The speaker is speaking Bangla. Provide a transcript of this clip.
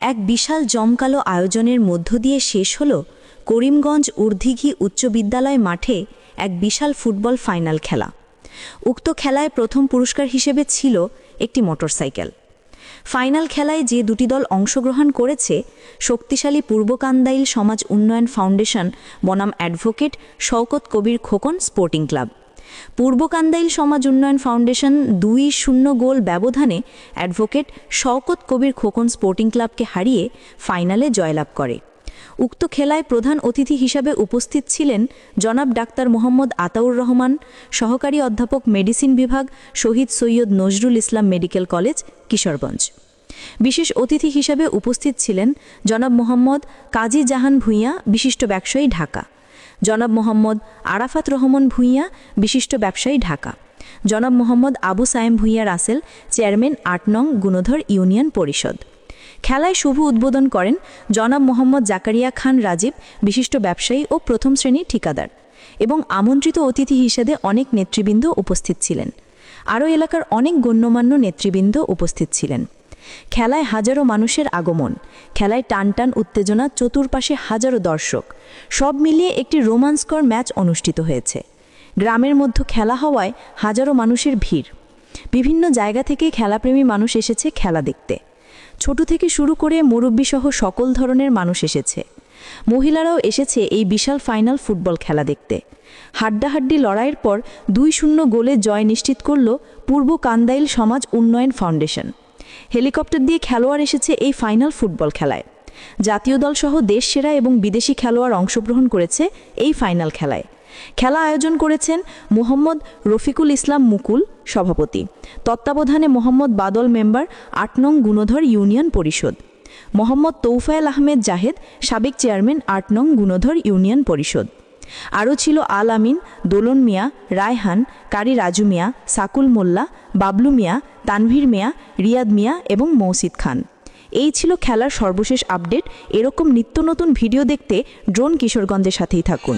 এক বিশাল জমকালো আয়োজনের মধ্য দিয়ে শেষ হল করিমগঞ্জ ঊর্ধ্বীঘি উচ্চ বিদ্যালয় মাঠে এক বিশাল ফুটবল ফাইনাল খেলা। উক্ত খেলায় প্রথম পুরস্কার হিসেবে ছিল একটি মোটরসাইকেল। ফাইনাল খেলায় যে দুটি দল অংশগ্রহণ করেছে, শক্তিশালী পূর্বকান্দাইল সমাজ উন্নয়ন ফাউন্ডেশন বনাম অ্যাডভোকেট শওকত কবির খোকন স্পোর্টিং ক্লাব। পূর্বকান্দাইল সমাজ উন্নয়ন ফাউন্ডেশন 2-0 গোল ব্যবধানে অ্যাডভোকেট শওকত কবির খোকন স্পোর্টিং ক্লাবকে হারিয়ে ফাইনালে জয়লাভ করে। উক্ত খেলায় প্রধান অতিথি হিসাবে উপস্থিত ছিলেন জনাব ডাক্তার মোহাম্মদ আতাউর রহমান, সহকারী অধ্যাপক মেডিসিন বিভাগ, শহীদ সৈয়দ নজরুল ইসলাম মেডিকেল কলেজ, কিশোরগঞ্জ। বিশেষ অতিথি হিসাবে উপস্থিত ছিলেন জনাব মোহাম্মদ কাজী জাহান ভূঁইয়া, বিশিষ্ট ব্যবসায়ী, ঢাকা; জনাব মোহাম্মদ আরাফাত রহমান ভূঁইয়া, বিশিষ্ট ব্যবসায়ী, ঢাকা; জনাব মোহাম্মদ আবু সায়েম ভূঁইয়া রাসেল, চেয়ারম্যান ৮ নং গুণধর ইউনিয়ন পরিষদ। খেলায় শুভ উদ্বোধন করেন জনাব মোহাম্মদ জাকারিয়া খান রাজীব, বিশিষ্ট ব্যবসায়ী ও প্রথম শ্রেণীর ঠিকাদার, এবং আমন্ত্রিত অতিথি হিসেবে অনেক নেতৃবৃন্দ উপস্থিত ছিলেন। আরও এলাকার অনেক গণ্যমান্য নেতৃবৃন্দ উপস্থিত ছিলেন। খেলায় হাজারো মানুষের আগমন, খেলায় টানটান উত্তেজনা, চতুর্পাশে হাজারো দর্শক, সব মিলিয়ে একটি রোমাঞ্চকর ম্যাচ অনুষ্ঠিত হয়েছে। গ্রামের মধ্যে খেলা হওয়ায় হাজারো মানুষের ভিড়। বিভিন্ন জায়গা থেকে খেলাপ্রেমী মানুষ এসেছে খেলা দেখতে। ছোট থেকে শুরু করে মুরব্বীসহ সকল ধরনের মানুষ এসেছে। মহিলারাও এসেছে এই বিশাল ফাইনাল ফুটবল খেলা দেখতে। হাড্ডাহাড্ডি লড়াইয়ের পর 2-0 গোলে জয় নিশ্চিত করল পূর্ব কান্দাইল সমাজ উন্নয়ন ফাউন্ডেশন। হেলিকপ্টার দিয়ে খেলোয়াড় এসেছে এই ফাইনাল ফুটবল খেলায়। জাতীয় দল সহ দেশ সেরা এবং বিদেশি খেলোয়াড় অংশগ্রহণ করেছে এই ফাইনাল খেলায়। খেলা আয়োজন করেছেন মোহাম্মদ রফিকুল ইসলাম মুকুল, সভাপতি; তত্ত্বাবধানে মোহাম্মদ বাদল, মেম্বার, ৮ নং গুণধর ইউনিয়ন পরিষদ; মোহাম্মদ তৌফায়েল আহমেদ জাহেদ, সাবেক চেয়ারম্যান, ৮ নং গুণধর ইউনিয়ন পরিষদ। আরও ছিল আল আমিন, দোলন মিয়া, রায়হান, কারি রাজু মিয়া, সাকুল মোল্লা, বাবলু মিয়া, তানভীর মিয়া, রিয়াদ মিয়া এবং মৌসিদ খান। এই ছিল খেলার সর্বশেষ আপডেট। এরকম নিত্য নতুন ভিডিও দেখতে ড্রোন কিশোরগঞ্জের সাথেই থাকুন।